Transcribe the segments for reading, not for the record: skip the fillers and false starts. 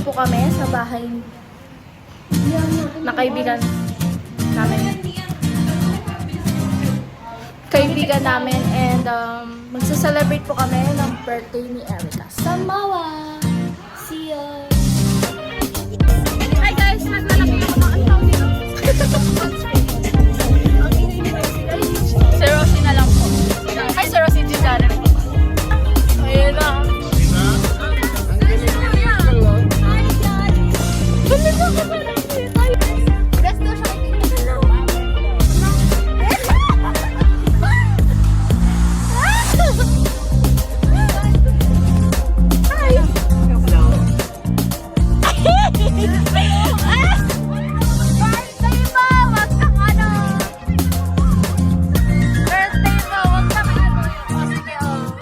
po kami sa bahay na kaibigan namin. And magsa-celebrate po kami ng birthday ni Erica. Samawa! See ya! Hi guys! Naglalaki ako ng antaw nila. Sir Rosie na lang po. Hi Sir Rosie, Gisara po. Ayun lang.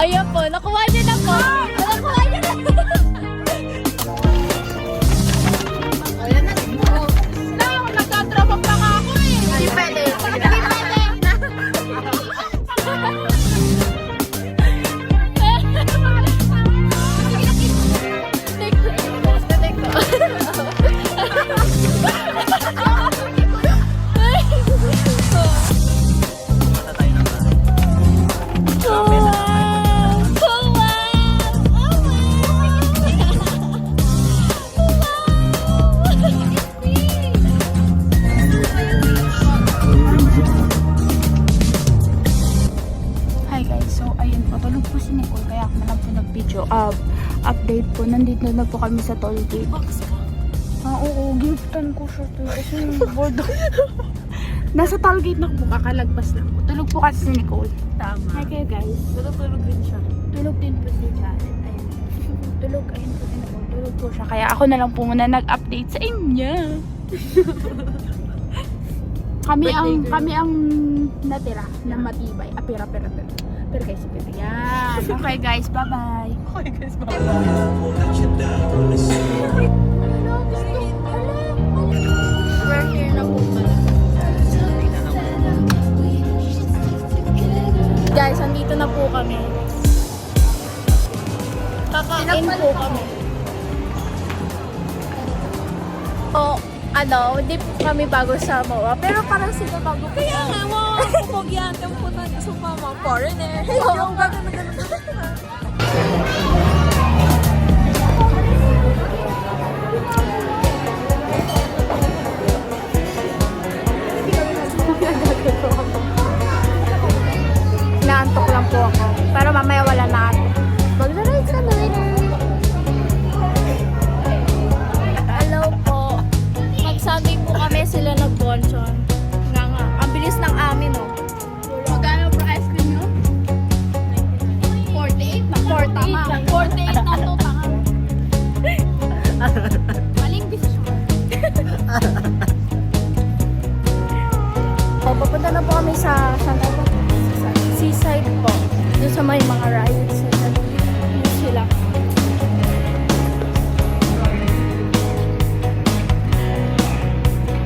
Ayan po, nakuha niya na po. Nakuha niya na po. Ayan na. Nagtatrabaho pa nga ako eh. Hindi pwede. Hindi pwede. Update po, nandito na po kami sa toll gate. Oo, giftan ko siya to. Kasi bored ako. Nasa toll gate na po, kakalagpas lang po. Tulog po kasi si Nicole. Tama. Hi kayo guys. Tulog din siya. Tulog din po si Janet. Ayun. Tulog, ayun po si Nicole. Tulog po siya. Kaya ako na lang po muna nag-update sa inyo. kami ang natira na matibay. Pero guys, yan. Okay guys, bye-bye. Okay guys, bye-bye. We're here na po pala. Guys, andito na po kami. Kakain po kami. Hindi po kami bago sa MOA, pero parang sila bago. Kaya nga, wow, pupogyan ka po na sa mga foreigner. Yung bago na gano'n. Naantok lang po ako. Pero mamaya wala na ako. Mag-ride sa later. Hello po. Mag-Sunday po kami sila nag-bonchon. Ang bilis ng amin, oh. Magkano po ice cream nyo? 48 na. 48 na to, tanga. Maling desisyon. Papunta na po kami sa seaside po. Doon sa may mga rides. Doon sila.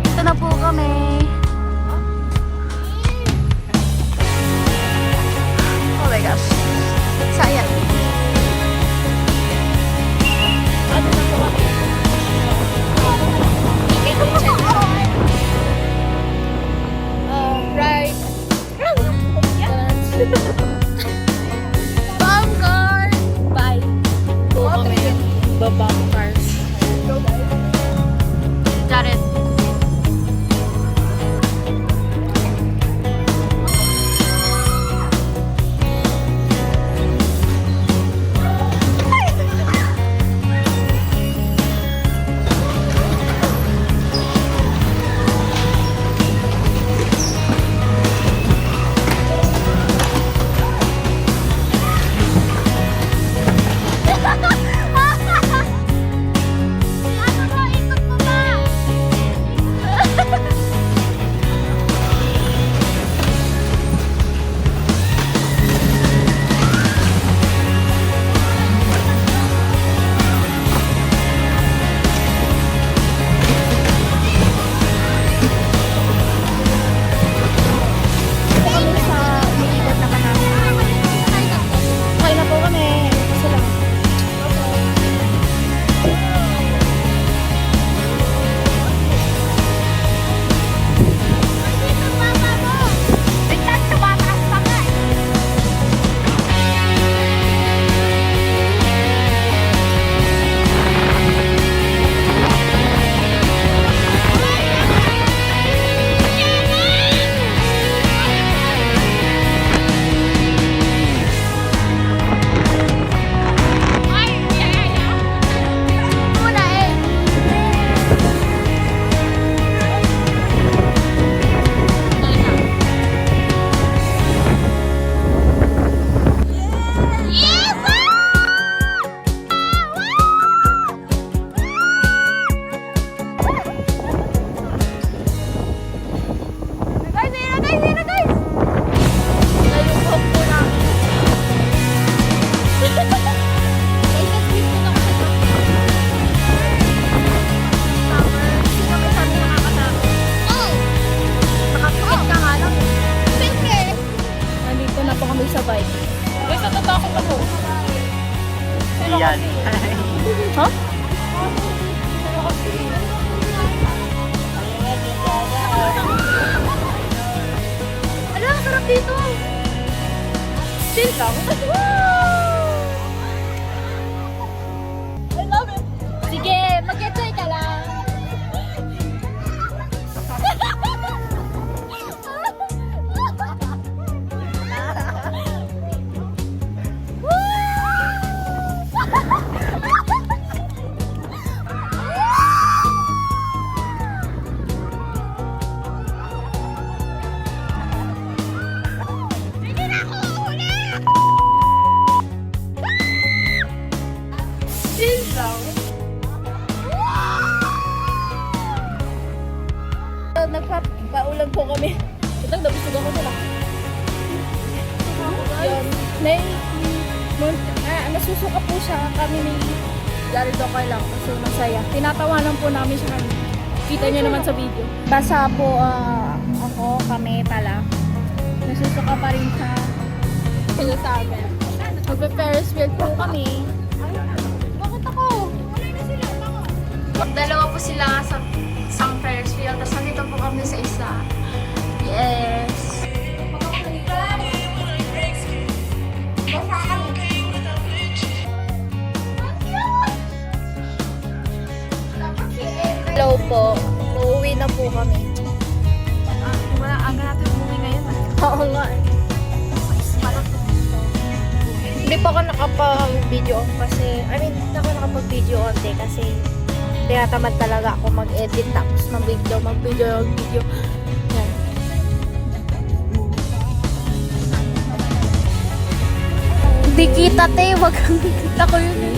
Ito na po kami. Oh my gosh. Sayang. Ano na po kami? Right. Bomb car! Bye! Go kami. Babang cars. Jared. Chill lang. I love it. Sige, mag-enjoy ka lang. Chill lang. Nagpapaulan po kami. Ito, nabusog ako nila. Yun. Nasusuka po siya. Kami ni Jared okay lang kasi masaya. Tinatawanan po namin siya kami. Kita niyo naman sa video. Basta po kami pala. Nasusuka pa rin siya. Sila sa amin. Magpe-Ferris wheel po kami. Bakit ako? Dalawa po sila sa isang Ferris wheel. Tapos nandito po kami sa isa. Yes. Hello po. Uuwi na po kami. Wala, aga natin umuwi ngayon. Oo nga. Hindi pa ako nakapag-video on kasi, hindi ako nakapag-video on kasi tinatamad talaga ako mag-edit tapos mag-video. Yan. Hindi kita te, wag kang kita ko yun eh.